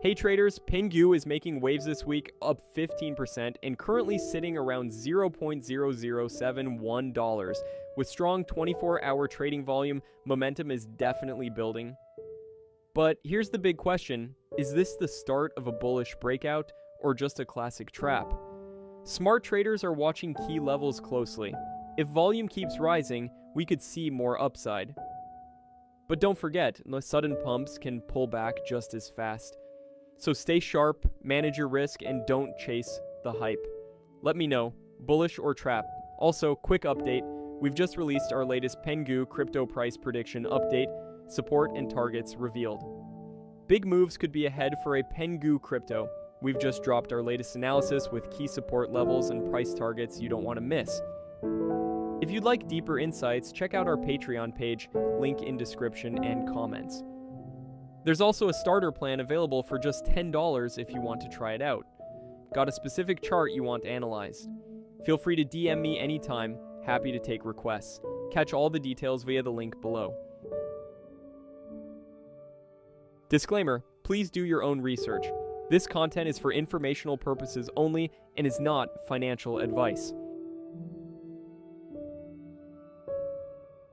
Hey traders, Pengu is making waves this week, up 15% and currently sitting around $0.0071. With strong 24-hour trading volume, momentum is definitely building. But here's the big question, is this the start of a bullish breakout or just a classic trap? Smart traders are watching key levels closely. If volume keeps rising, we could see more upside. But don't forget, the sudden pumps can pull back just as fast. So stay sharp, manage your risk, and don't chase the hype. Let me know, bullish or trap. Also, quick update, we've just released our latest Pengu crypto price prediction update, support and targets revealed. Big moves could be ahead for a Pengu crypto. We've just dropped our latest analysis with key support levels and price targets you don't want to miss. If you'd like deeper insights, check out our Patreon page, link in description and comments. There's also a starter plan available for just $10 if you want to try it out. Got a specific chart you want analyzed? Feel free to DM me anytime, happy to take requests. Catch all the details via the link below. Disclaimer, please do your own research. This content is for informational purposes only and is not financial advice.